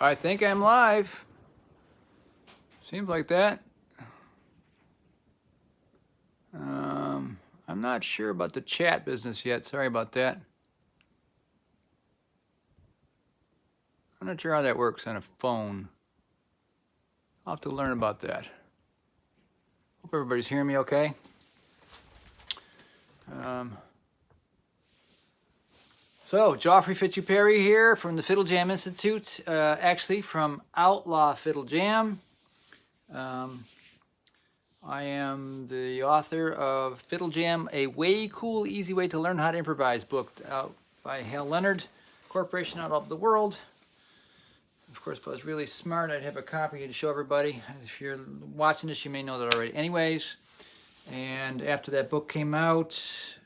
I think I'm live. Seems like that. I'm not sure about the chat business yet. Sorry about that. I'm not sure how that works on a phone. I'll have to learn about that. Hope everybody's hearing me okay. So, Joffrey Fitzgerald here from the Fiddle Jam Institute, actually from Outlaw Fiddle Jam. I am the author of Fiddle Jam, a way cool, easy way to learn how to improvise, book out by Hal Leonard Corporation out of the world. Of course, if I was really smart, I'd have a copy to show everybody. If you're watching this, you may know that already. Anyways, and after that book came out,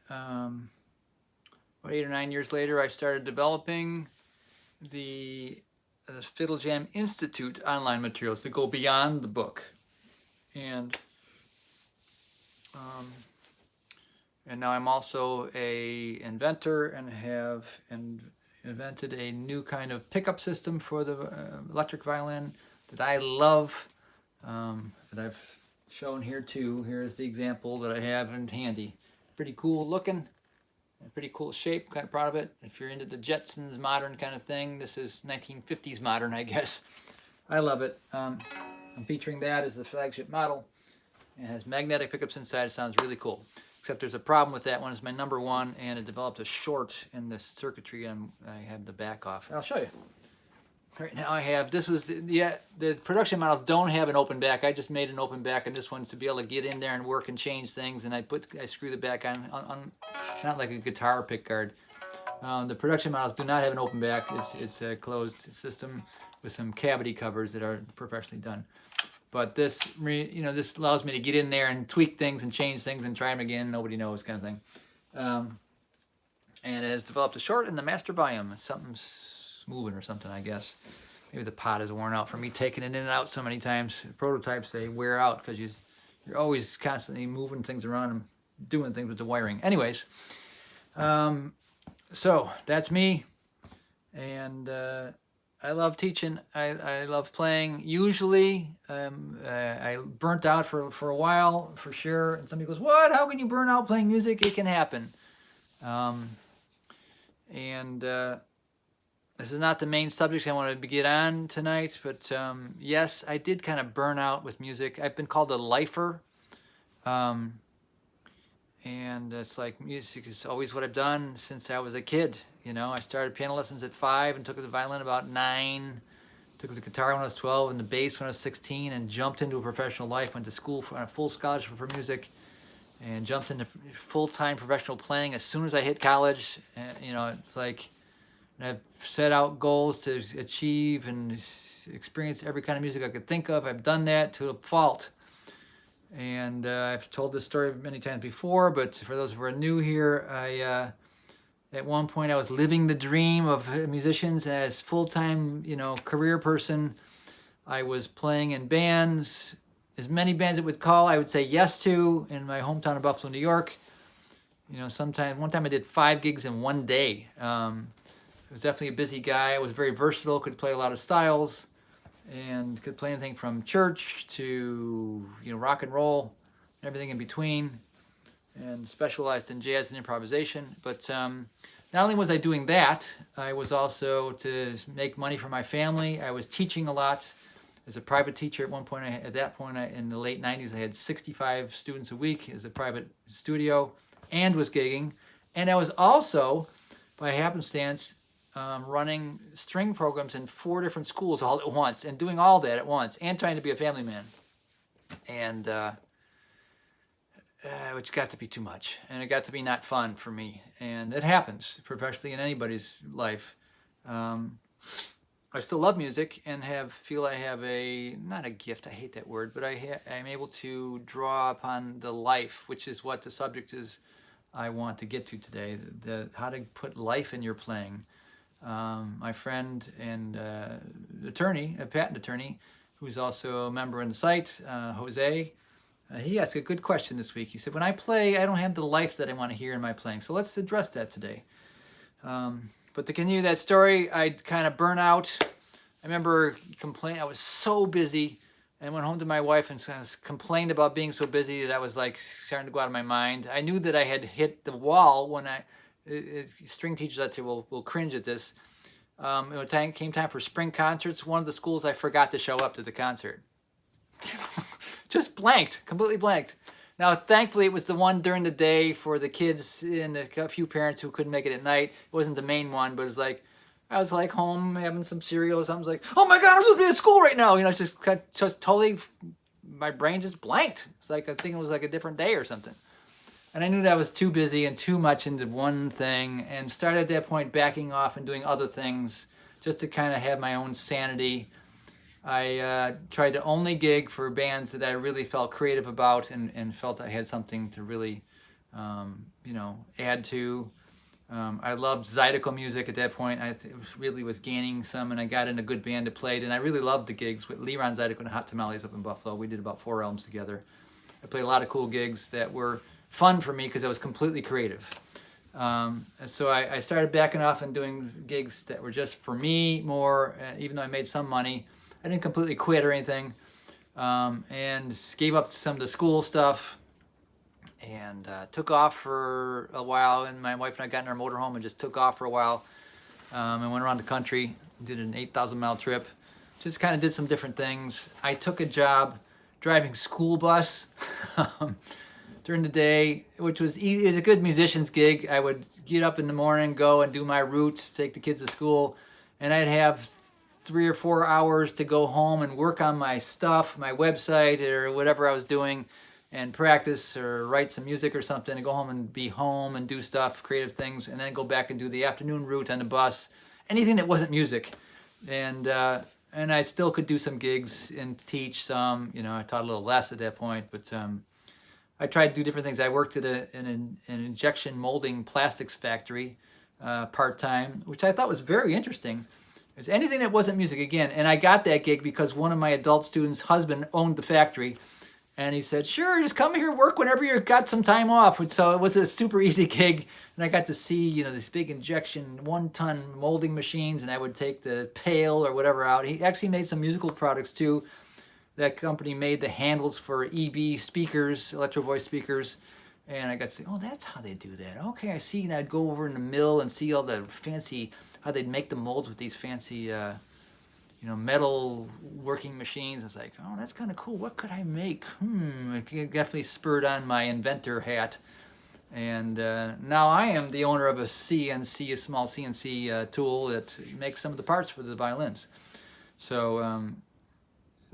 about 8 or 9 years later, I started developing the Fiddle Jam Institute online materials that go beyond the book. And now I'm also a inventor and have invented a new kind of pickup system for the electric violin that I love, that I've shown here too. Here's the example that I have in handy. Pretty cool looking, and pretty cool shape, kind of proud of it. If you're into the Jetsons modern kind of thing, this is 1950s modern, I guess. I love it. I'm featuring that as the flagship model. It has magnetic pickups inside. It sounds really cool. Except there's a problem with that one. It's my number one, and it developed a short in the circuitry, and I had to back off. I'll show you. Right now I have, this was, the production models don't have an open back. I just made an open back, and this one's to be able to get in there and work and change things, and I screw the back on not like a guitar pick guard. The production models do not have an open back. It's a closed system with some cavity covers that are professionally done. But this, this allows me to get in there and tweak things and change things and try them again. Nobody knows, kind of thing. And it has developed a short in the master volume. Something's moving or something, I guess. Maybe the pot is worn out from me taking it in and out so many times. Prototypes, they wear out because you're always constantly moving things around and doing things with the wiring. Anyways, so that's me. And I love teaching. I love playing. Usually, I burnt out for a while, for sure. And somebody goes, "What? How can you burn out playing music?" It can happen. This is not the main subject I want to get on tonight, but yes, I did kind of burn out with music. I've been called a lifer. And it's like music is always what I've done since I was a kid. I started piano lessons at 5 and took the violin about 9. Took the guitar when I was 12 and the bass when I was 16, and jumped into a professional life. Went to school on a full scholarship for music, and jumped into full-time professional playing as soon as I hit college. It's like I've set out goals to achieve and experience every kind of music I could think of. I've done that to a fault. And I've told this story many times before, but for those who are new here, at one point I was living the dream of musicians, and as full-time, career person, I was playing in bands, as many bands it would call, I would say yes to, in my hometown of Buffalo, New York. One time I did 5 gigs in one day. I was definitely a busy guy. I was very versatile, could play a lot of styles, and could play anything from church to rock and roll, and everything in between, and specialized in jazz and improvisation. But not only was I doing that, I was also, to make money for my family, I was teaching a lot as a private teacher. At one point, in the late 90s, I had 65 students a week as a private studio, and was gigging. And I was also, by happenstance, running string programs in 4 different schools all at once, and doing all that at once, and trying to be a family man, and which got to be too much, and it got to be not fun for me. And it happens professionally in anybody's life. I still love music and feel I have not a gift, I hate that word, but I'm able to draw upon the life, which is what the subject is I want to get to today, how to put life in your playing. My friend and attorney, a patent attorney, who's also a member in the site, Jose, he asked a good question this week. He said, when I play, I don't have the life that I want to hear in my playing. So let's address that today. But to continue that story, I'd kind of burn out. remember complaining, I was so busy, and went home to my wife and complained about being so busy that I was like starting to go out of my mind. I knew that I had hit the wall when string teachers out there will cringe at this. It came time for spring concerts. One of the schools I forgot to show up to the concert. Just blanked, completely blanked. Now, thankfully, it was the one during the day for the kids and a few parents who couldn't make it at night. It wasn't the main one, but it's like, I was like home having some cereal or something. I was like, oh my God, I'm supposed to be at school right now. You know, it's just totally, my brain just blanked. It's like, I think it was like a different day or something. And I knew that I was too busy and too much into one thing, and started at that point backing off and doing other things just to kind of have my own sanity. I tried to only gig for bands that I really felt creative about and felt I had something to really, add to. I loved Zydeco music at that point. I really was gaining some, and I got in a good band that played, and I really loved the gigs with Leron Zydeco and Hot Tamales up in Buffalo. We did about 4 albums together. I played a lot of cool gigs that were fun for me because I was completely creative. So I started backing off and doing gigs that were just for me more, even though I made some money. I didn't completely quit or anything, and gave up some of the school stuff, and took off for a while. And my wife and I got in our motorhome and just took off for a while, and went around the country, did an 8,000-mile trip, just kind of did some different things. I took a job driving school bus during the day, which was a good musician's gig. I would get up in the morning, go and do my routes, take the kids to school, and I'd have 3 or 4 hours to go home and work on my stuff, my website or whatever I was doing, and practice or write some music or something, and go home and be home and do stuff, creative things, and then go back and do the afternoon route on the bus, anything that wasn't music. And I still could do some gigs and teach some. I taught a little less at that point, but I tried to do different things. I worked at an injection molding plastics factory part-time, which I thought was very interesting. It was anything that wasn't music again. And I got that gig because one of my adult students' husband owned the factory. And he said, sure, just come here, work whenever you've got some time off. And so it was a super easy gig. And I got to see, these big injection 1-ton molding machines. And I would take the pail or whatever out. He actually made some musical products too. That company made the handles for EV speakers, electro voice speakers. And I got to say, oh, that's how they do that. Okay, I see. And I'd go over in the mill and see all the fancy, how they'd make the molds with these fancy, metal working machines. I was like, oh, that's kind of cool. What could I make? It definitely spurred on my inventor hat. And now I am the owner of a small CNC tool that makes some of the parts for the violins. So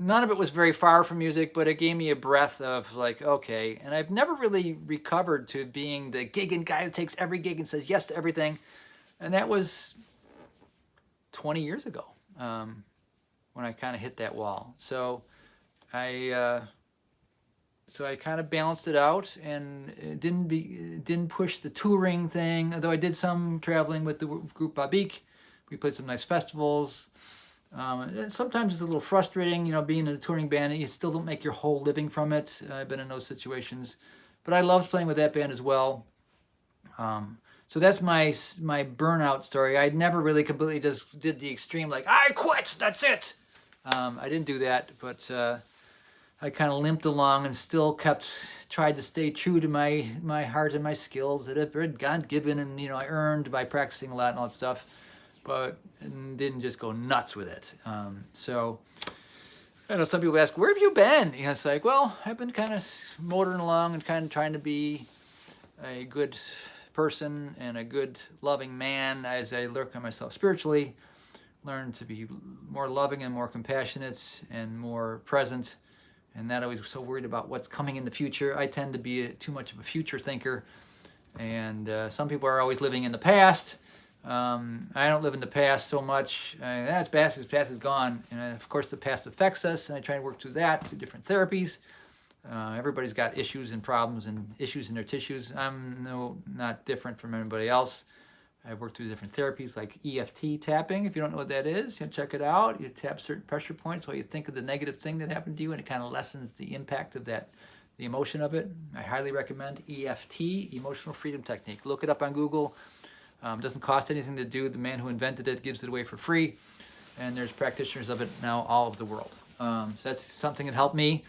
none of it was very far from music, but it gave me a breath of like, okay. And I've never really recovered to being the gigging guy who takes every gig and says yes to everything. And that was 20 years ago when I kind of hit that wall. So I kind of balanced it out and didn't push the touring thing, although I did some traveling with the group Babik. We played some nice festivals. And sometimes it's a little frustrating, being in a touring band, and you still don't make your whole living from it. I've been in those situations. But I loved playing with that band as well. So that's my burnout story. I never really completely just did the extreme, like, I quit, that's it. I didn't do that, but I kind of limped along and still tried to stay true to my heart and my skills that have been God-given and, I earned by practicing a lot and all that stuff, but didn't just go nuts with it. So I know some people ask, where have you been? It's like, well, I've been kind of motoring along and kind of trying to be a good person and a good loving man as I work on myself spiritually, learn to be more loving and more compassionate and more present, and not always so worried about what's coming in the future. I tend to be too much of a future thinker, and some people are always living in the past. I don't live in the past so much. That's past. The past is gone, and of course the past affects us, and I try to work through that through different therapies. Everybody's got issues and problems and issues in their tissues. I'm not different from anybody else. I've worked through different therapies like EFT tapping. If you don't know what that is, you can check it out. You tap certain pressure points while you think of the negative thing that happened to you, and it kind of lessens the impact of that, the emotion of it. I highly recommend EFT, Emotional Freedom Technique. Look it up on Google. It doesn't cost anything to do. The man who invented it gives it away for free. and there's practitioners of it now all over the world. So that's something that helped me.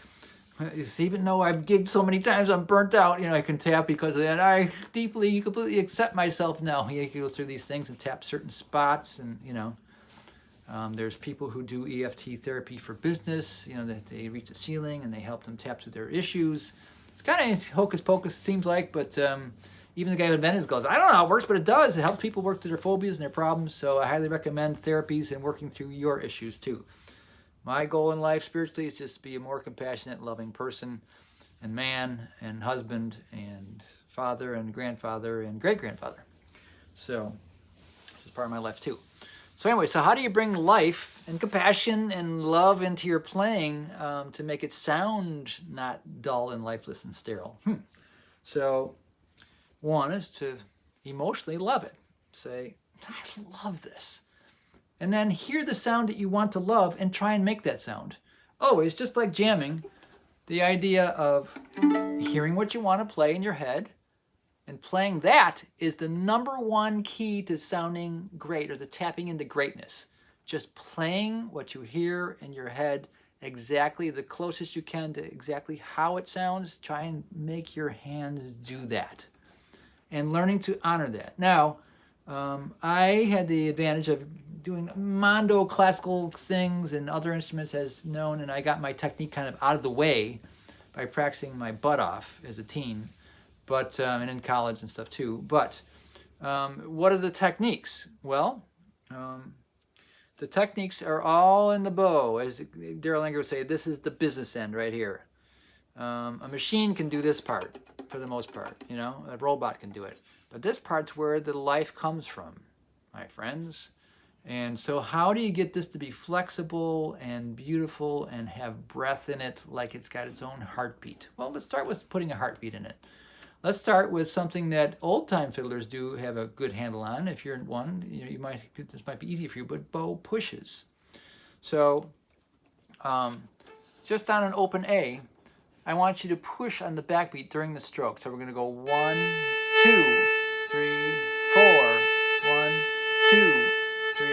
Even though I've gigged so many times, I'm burnt out. I can tap because of that. I deeply, completely accept myself now. You can go through these things and tap certain spots, and there's people who do EFT therapy for business. That they reach the ceiling and they help them tap through their issues. It's kind of hocus pocus, seems like, but even the guy who invented it goes, I don't know how it works, but it does. It helps people work through their phobias and their problems. So I highly recommend therapies and working through your issues too. My goal in life spiritually is just to be a more compassionate, loving person and man and husband and father and grandfather and great-grandfather. So this is part of my life too. So anyway, so how do you bring life and compassion and love into your playing to make it sound not dull and lifeless and sterile? So one is to emotionally love it. Say, I love this. And then hear the sound that you want to love and try and make that sound. Always, just like jamming, the idea of hearing what you want to play in your head and playing that is the #1 key to sounding great, or the tapping into greatness. Just playing what you hear in your head exactly the closest you can to exactly how it sounds. Try and make your hands do that. And learning to honor that. Now, I had the advantage of doing mondo classical things and other instruments as known, and I got my technique kind of out of the way by practicing my butt off as a teen, but and in college and stuff too. But what are the techniques? Well, the techniques are all in the bow. As Daryl Langer would say, this is the business end right here. A machine can do this part for the most part, a robot can do it. But this part's where the life comes from, my friends. And so how do you get this to be flexible and beautiful and have breath in it like it's got its own heartbeat? Well, let's start with putting a heartbeat in it. Let's start with something that old-time fiddlers do have a good handle on. If you're one, this might be easy for you, but bow pushes. So just on an open A, I want you to push on the backbeat during the stroke. So we're going to go 1, 2, 3, 4. 1, 2, 3,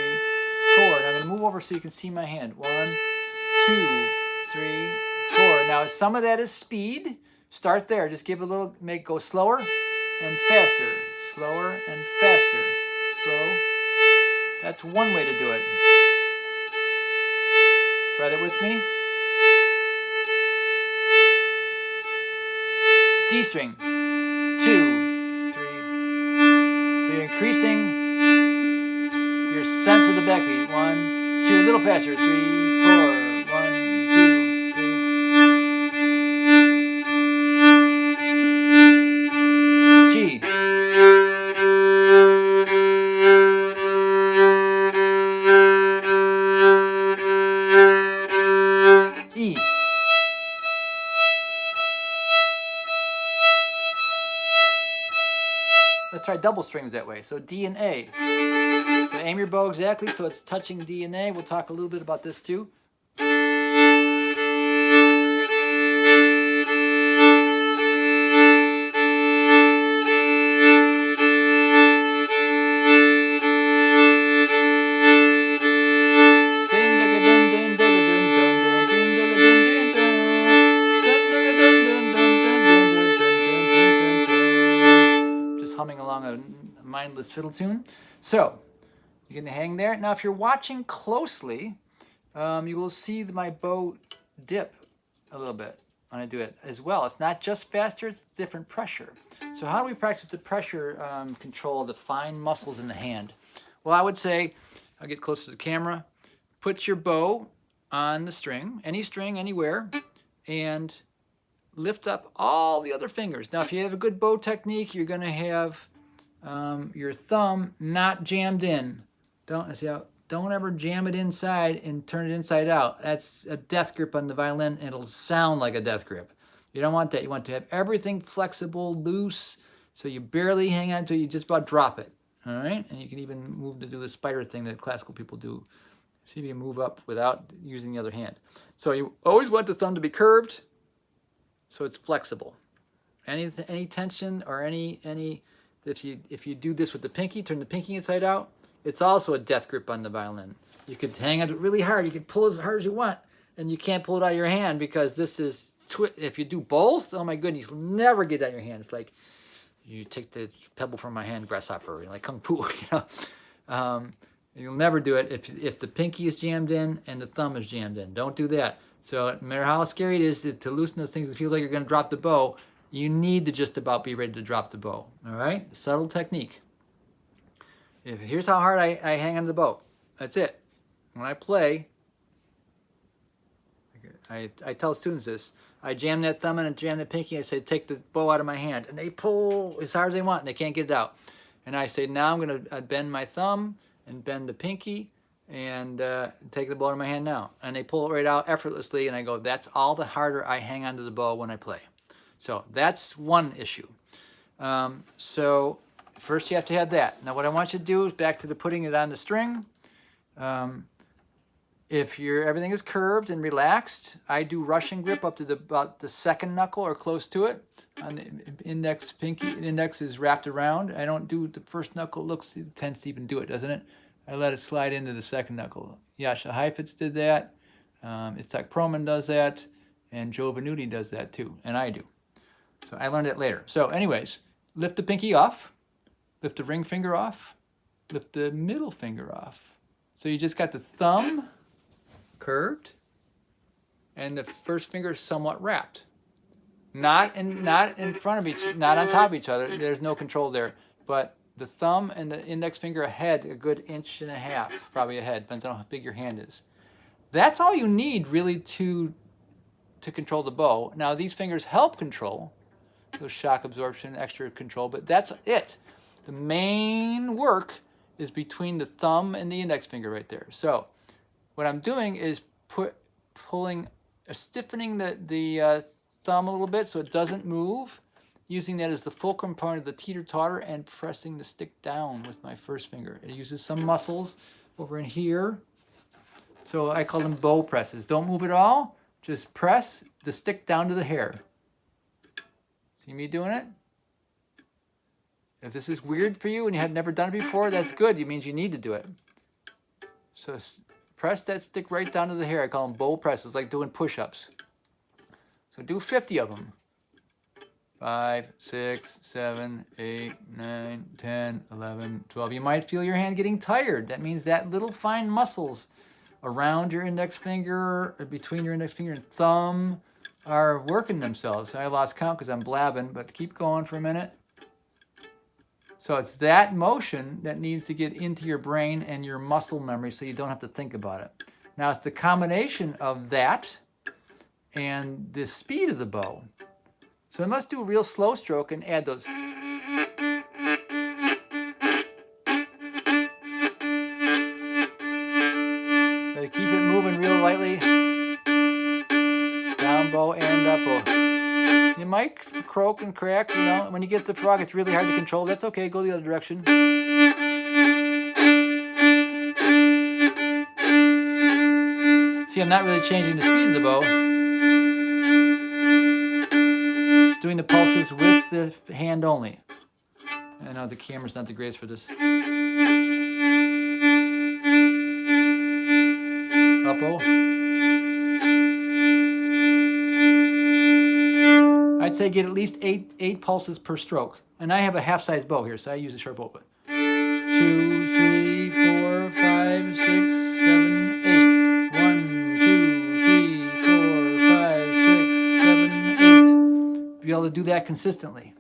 4. Now I'm going to move over so you can see my hand. 1, 2, 3, 4. Now some of that is speed. Start there. Just give it a little, go slower and faster. Slower and faster. Slow. That's one way to do it. Try that with me. D string, 2, 3. So you're increasing your sense of the backbeat. 1, 2, a little faster. 3, 4. 1, 2, 3. G. E. Let's try double strings that way. So D and A. So aim your bow exactly so it's touching D and A. We'll talk a little bit about this too. Humming along a mindless fiddle tune. So you can hang there. Now if you're watching closely, you will see my bow dip a little bit when I do it as well. It's not just faster, it's different pressure. So how do we practice the pressure control of the fine muscles in the hand? Well, I would say, I'll get closer to the camera, put your bow on the string, anywhere, and lift up all the other fingers. Now, if you have a good bow technique, you're going to have your thumb not jammed in. Don't ever jam it inside and turn it inside out. That's a death grip on the violin, and it'll sound like a death grip. You don't want that. You want to have everything flexible, loose, so you barely hang on to it. You just about drop it. All right? And you can even move to do the spider thing that classical people do. See if you can move up without using the other hand. So you always want the thumb to be curved, so it's flexible. Any tension or if you do this with the pinky, turn the pinky inside out, it's also a death grip on the violin. You could hang on to it really hard. You could pull as hard as you want, and you can't pull it out of your hand because this is, if you do both, oh my goodness, you'll never get it out of your hand. It's like you take the pebble from my hand, grasshopper, like kung fu, You'll never do it if the pinky is jammed in and the thumb is jammed in. Don't do that. So no matter how scary it is to loosen those things, it feels like you're going to drop the bow, you need to just about be ready to drop the bow. All right? Subtle technique. Here's how hard I hang on the bow. That's it. When I play, I tell students this. I jam that thumb in and jam that pinky. I say, take the bow out of my hand. And they pull as hard as they want, and they can't get it out. And I say, now I'm going to bend my thumb and bend the pinky and take the bow out of my hand now. And they pull it right out effortlessly, and I go, that's all the harder I hang onto the bow when I play. So that's one issue. So first you have to have that. Now what I want you to do is back to the putting it on the string. If everything is curved and relaxed, I do Russian grip up to about the second knuckle or close to it. On the index, pinky, index is wrapped around. I don't do the first knuckle. It tends to even do it, doesn't it? I let it slide into the second knuckle. Jascha Heifetz did that. Itzhak Perlman does that. And Joe Venuti does that too. And I do. So I learned it later. So anyways, lift the pinky off. Lift the ring finger off. Lift the middle finger off. So you just got the thumb curved and the first finger somewhat wrapped. Not in front of not on top of each other. There's no control there. But the thumb and the index finger ahead, a good 1.5 inches, probably ahead, depends on how big your hand is. That's all you need really to control the bow. Now these fingers help control, those shock absorption, extra control, but that's it. The main work is between the thumb and the index finger right there. So what I'm doing is stiffening the thumb a little bit so it doesn't move, using that as the fulcrum point of the teeter-totter and pressing the stick down with my first finger. It uses some muscles over in here. So I call them bow presses. Don't move at all. Just press the stick down to the hair. See me doing it? If this is weird for you and you have never done it before, that's good. It means you need to do it. So press that stick right down to the hair. I call them bow presses, like doing push-ups. So do 50 of them. 5, 6, 7, 8, 9, 10, 11, 12. You might feel your hand getting tired. That means that little fine muscles around your index finger, or between your index finger and thumb, are working themselves. I lost count because I'm blabbing, but keep going for a minute. So it's that motion that needs to get into your brain and your muscle memory so you don't have to think about it. Now it's the combination of that and the speed of the bow. So let's do a real slow stroke and add those. Keep it moving real lightly. Down bow and up bow. You might croak and crack, When you get the frog, it's really hard to control. That's okay. Go the other direction. See, I'm not really changing the speed of the bow. Just doing the pulses with the hand only. I know the camera's not the greatest for this. Up bow. I'd say get at least eight pulses per stroke. And I have a half-size bow here, so I use a short bow. But 2, 3, 4, 5, 6, 7, 8. 1, 2, 3, 4, 5, 6, 7, 8. Be able to do that consistently.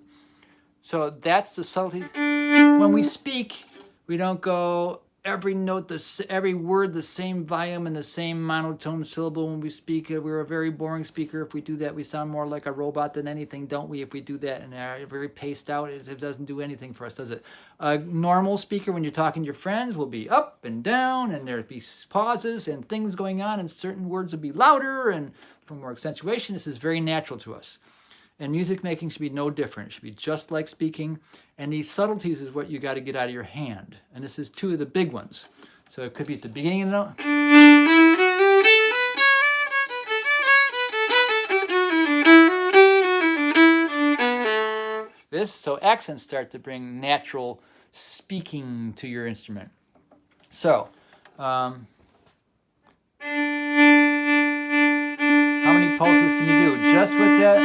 So that's the subtlety. When we speak, we don't go every note, every word, the same volume and the same monotone syllable when we speak. We're a very boring speaker. If we do that, we sound more like a robot than anything, don't we? If we do that and are very paced out, it doesn't do anything for us, does it? A normal speaker, when you're talking to your friends, will be up and down, and there'll be pauses and things going on, and certain words will be louder and for more accentuation. This is very natural to us. And music making should be no different. It should be just like speaking. And these subtleties is what you got to get out of your hand. And this is two of the big ones. So it could be at the beginning of the note. So accents start to bring natural speaking to your instrument. So, how many pulses can you do just with that?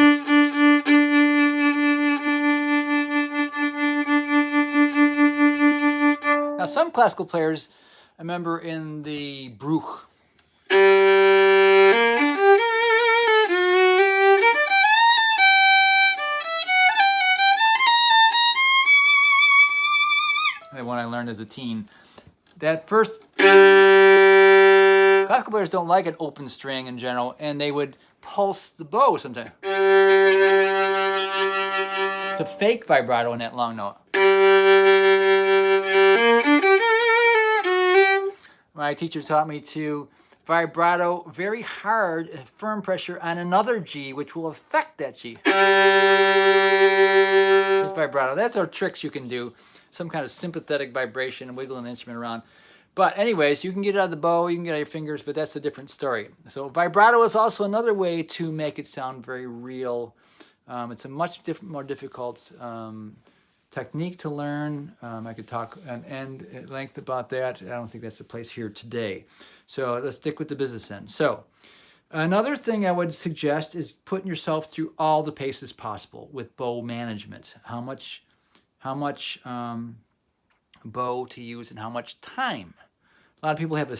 Now, some classical players, I remember in the Bruch, the one I learned as a teen, that first, classical players don't like an open string in general, and they would pulse the bow sometimes to fake vibrato in that long note. My teacher taught me to vibrato very hard, firm pressure on another G, which will affect that G. It's vibrato. That's our tricks you can do. Some kind of sympathetic vibration and wiggling the instrument around. But anyways, you can get it out of the bow, you can get it out of your fingers, but that's a different story. So vibrato is also another way to make it sound very real. It's a much more difficult technique to learn. I could talk at length about that. I don't think that's the place here today. So let's stick with the business end. So another thing I would suggest is putting yourself through all the paces possible with bow management. How much bow to use and how much time. A lot of people have a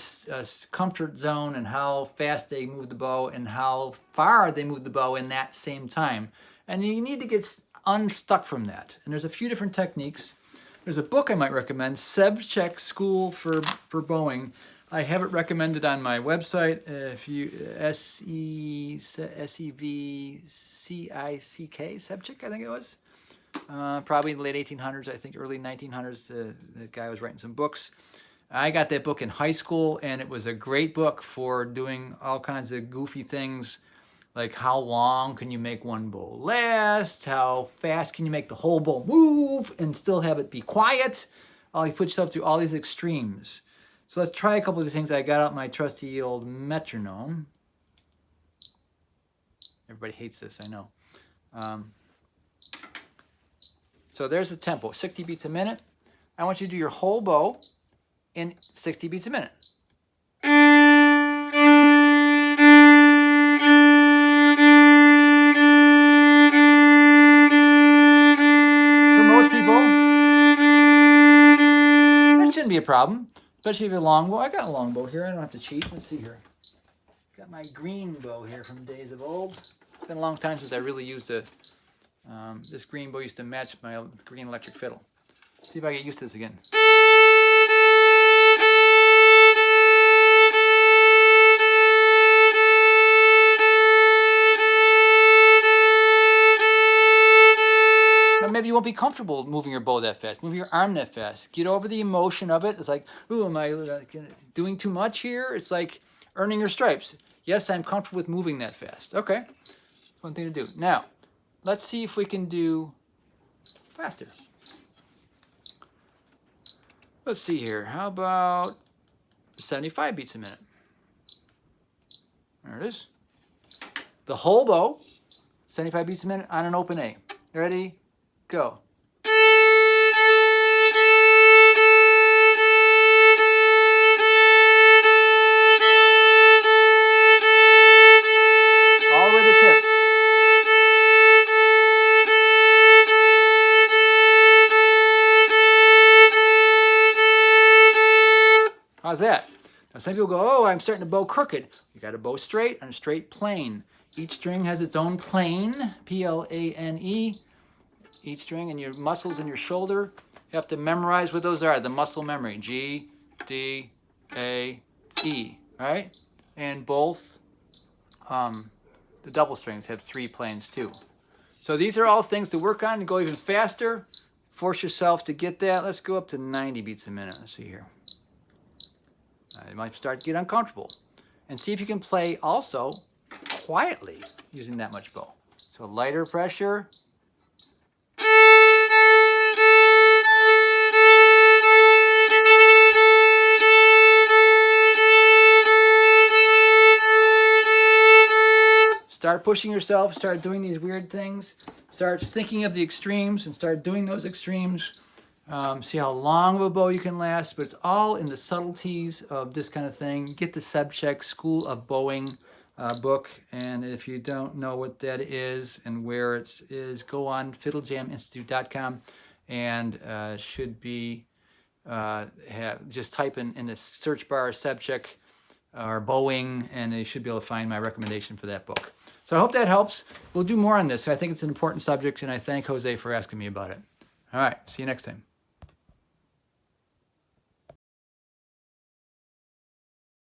comfort zone in how fast they move the bow and how far they move the bow in that same time. And you need to get unstuck from that. And there's a few different techniques. There's a book I might recommend, Sebchek School for Bowing. I have it recommended on my website. If you S-E-V-C-I-C-K, Sebchek, I think it was. Probably in the late 1800s, I think early 1900s, the guy was writing some books. I got that book in high school, and it was a great book for doing all kinds of goofy things, like how long can you make one bow last, how fast can you make the whole bow move and still have it be quiet. You put yourself through all these extremes. So let's try a couple of the things. I got out my trusty old metronome. Everybody hates this, I know. So there's the tempo, 60 beats a minute. I want you to do your whole bow in 60 beats a minute. For most people, that shouldn't be a problem, especially if you have a long bow. I got a long bow here. I don't have to cheat. Let's see here. Got my green bow here from days of old. It's been a long time since I really used a this green bow used to match my green electric fiddle. See if I get used to this again. Now maybe you won't be comfortable moving your bow that fast, moving your arm that fast. Get over the emotion of it. It's like, ooh, am I doing too much here? It's like earning your stripes. Yes, I'm comfortable with moving that fast. Okay, that's one thing to do. Now, let's see if we can do faster. Let's see here. How about 75 beats a minute? There it is. The whole bow, 75 beats a minute on an open A. Ready? Go. All the way to the tip. How's that? Now some people go, oh, I'm starting to bow crooked. You got to bow straight on a straight plane. Each string has its own plane, P-L-A-N-E. Each string and your muscles in your shoulder, you have to memorize what those are, the muscle memory, G, D, A, E, right? And both the double strings have 3 planes too. So these are all things to work on to go even faster. Force yourself to get that. Let's go up to 90 beats a minute. Let's see here. You might start to get uncomfortable. And see if you can play also quietly using that much bow. So lighter pressure. Start pushing yourself, start doing these weird things, start thinking of the extremes and start doing those extremes. See how long of a bow you can last, but it's all in the subtleties of this kind of thing. Get the Subcheck School of Bowing book, and if you don't know what that is and where it is, go on fiddlejaminstitute.com and should be just type in the search bar Subcheck or bowing, and you should be able to find my recommendation for that book. So I hope that helps. We'll do more on this. I think it's an important subject, and I thank Jose for asking me about it. All right, see you next time.